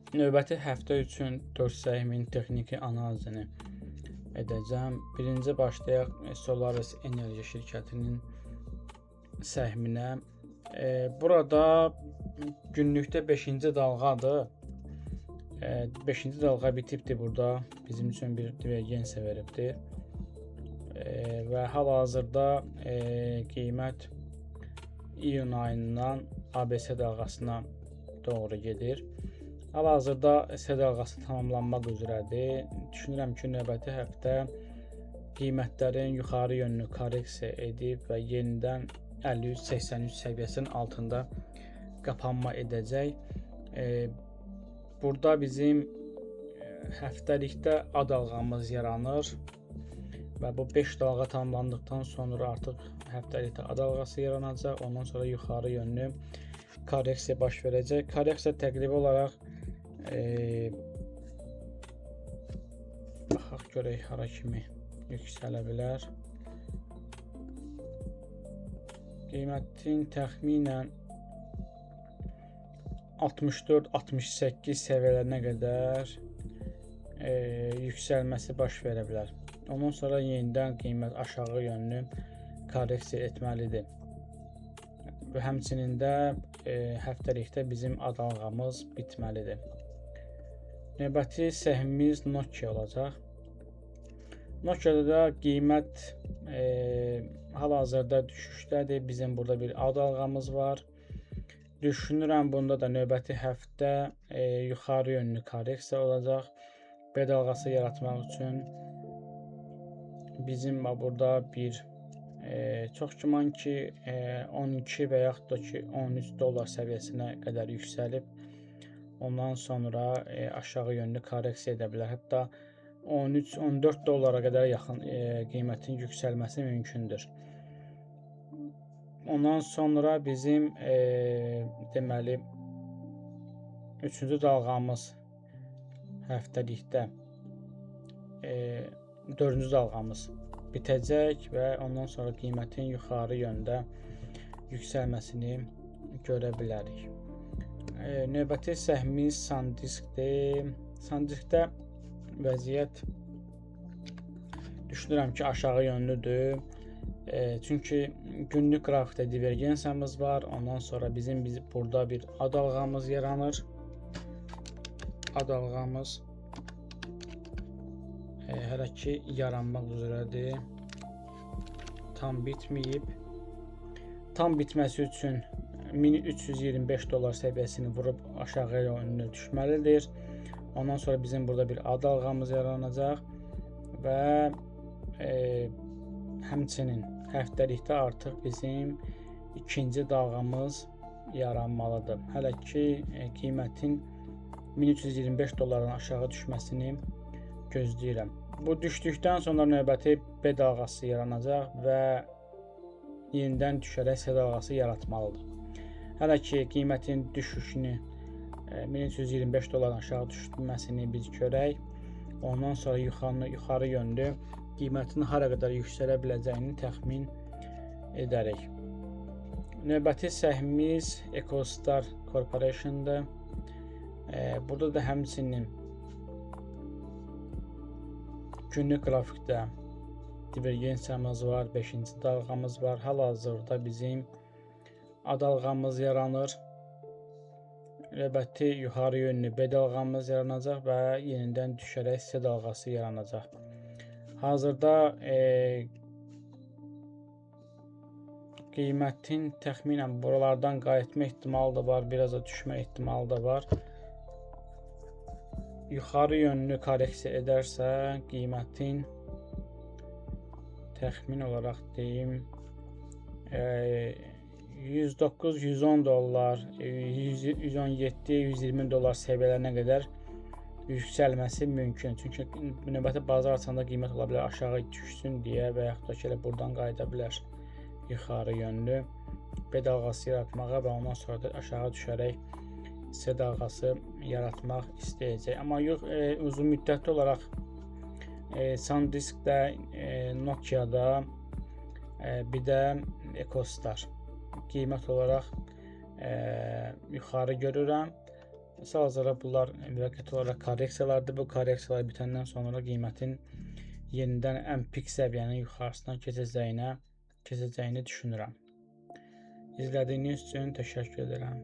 Növbəti həftə üçün 4 səhmin texniki analizini edəcəm. Birinci başlayaq Solaris Enerji şirkətinin səhminə. Burada günlükdə 5-ci dalğadır. 5-ci dalğa bitibdir burada. Bizim üçün bir divergensiya veribdir. Və hal-hazırda qiymət iyun ayından ABC dalğasına doğru gedir. Hal-hazırda S dalğası tamamlanmaq üzrədir. Düşünürəm ki, növbəti həftə qiymətlərin yuxarı yönlü korreksiya edib və yenidən 53-83 səviyyəsinin altında qapanma edəcək. Burada bizim həftəlikdə A dalğamız yaranır və bu 5 dalğa tamamlandıqdan sonra artıq həftəlikdə A dalğası yaranacaq. Ondan sonra yuxarı yönlü korreksiya baş verəcək. Korreksiya təqribi olaraq baxaq görək hara kimi yüksələ bilər. Qiymətin təxminən 64-68 səviyyələrinə qədər yüksəlməsi baş verə bilər. Ondan sonra yenidən qiymət aşağı yönlü korreksiya etməlidir. Və həmçinin də həftəlikdə bizim A dalğamız bitməlidir. Növbəti səhmimiz Nokia olacaq. Nokia'da da qiymət hal-hazırda düşüşdədir. Bizim burada bir A dalğamız var. Düşünürəm bunda da növbəti həftə yuxarı yönlü korreksiya olacaq. B dalğası yaratmaq üçün bizim burada bir çox güman ki 12 və yaxud da ki 13 dollar səviyyəsinə qədər yüksəlib. Ondan sonra aşağı yönlü korreksiya edə bilər. Hətta 13-14 dollara qədər yaxın qiymətin yüksəlməsi mümkündür. Ondan sonra bizim deməli 3-cü dalğamız həftəlikdə 4-cü dalğamız bitəcək və ondan sonra qiymətin yuxarı yöndə yüksəlməsini görə bilərik. Növbəti səhmimiz SanDiskdir. SanDiskdə vəziyyət düşünürəm ki, aşağı yönlüdür. Çünki günlük qrafikdə divergensiyamız var. Ondan sonra bizim burada bir A dalğamız yaranır. A dalğamız hələ ki yaranmaq üzrədir. Tam bitməyib. Tam bitməsi üçün 1325 dollar səviyyəsini vurub aşağı yönlü düşməlidir. Ondan sonra bizim burada bir A dalğamız yaranacaq və həmçinin həftəlikdə artıq bizim ikinci dalğamız yaranmalıdır. Hələ ki qiymətin 1325 dollardan aşağı düşməsini gözləyirəm. Bu düşdükdən sonra növbəti B dalğası yaranacaq və yenidən düşərək S dalğası yaratmalıdır. Hələ ki qiymətin düşüşünü 1325 dollardan aşağı düşməsini biz görək. Ondan sonra yuxarı yönlü qiymətin hara qədər yüksələ biləcəyini təxmin edərik. Növbəti səhmimiz EcoStar Corporation-dır. Burada da həmçinin günlük qrafikdə divergensiyamız var, 5-ci dalğamız var. Hal-hazırda bizim A dalğamız yaranır. Növbəti yuxarı yönlü B dalğamız yaranacaq və yenidən düşərək S dalğası yaranacaq. Hazırda qiymətin təxminən buralardan qayıtma ehtimalı da var, biraz da düşmə ehtimalı da var. Yuxarı yönlü korreksiya edərsə qiymətin təxmin olaraq deyim 109-110 dollar, 117-120 dollar səviyyələrinə qədər yüksəlməsi mümkün. Çünki növbəti bazar açanda qiymət ola bilər aşağı düşsün deyə və yaxud da ki buradan qayıda bilər yuxarı yönlü B dalğası yaratmağa və ondan sonra da aşağı düşərək C dalğası yaratmaq istəyəcək. Amma yox, uzun müddətli olaraq SanDiskdə, Nokia'da, bir də EcoStar qiymət olaraq yuxarı görürəm Hal-hazırda bunlar müvəqqəti olaraq korreksiyalardır. Bu korreksiyalar bitəndən sonra qiymətin yenidən ən pik səviyyənin yuxarısına keçəcəyini düşünürəm. İzlədiyiniz üçün təşəkkür edirəm.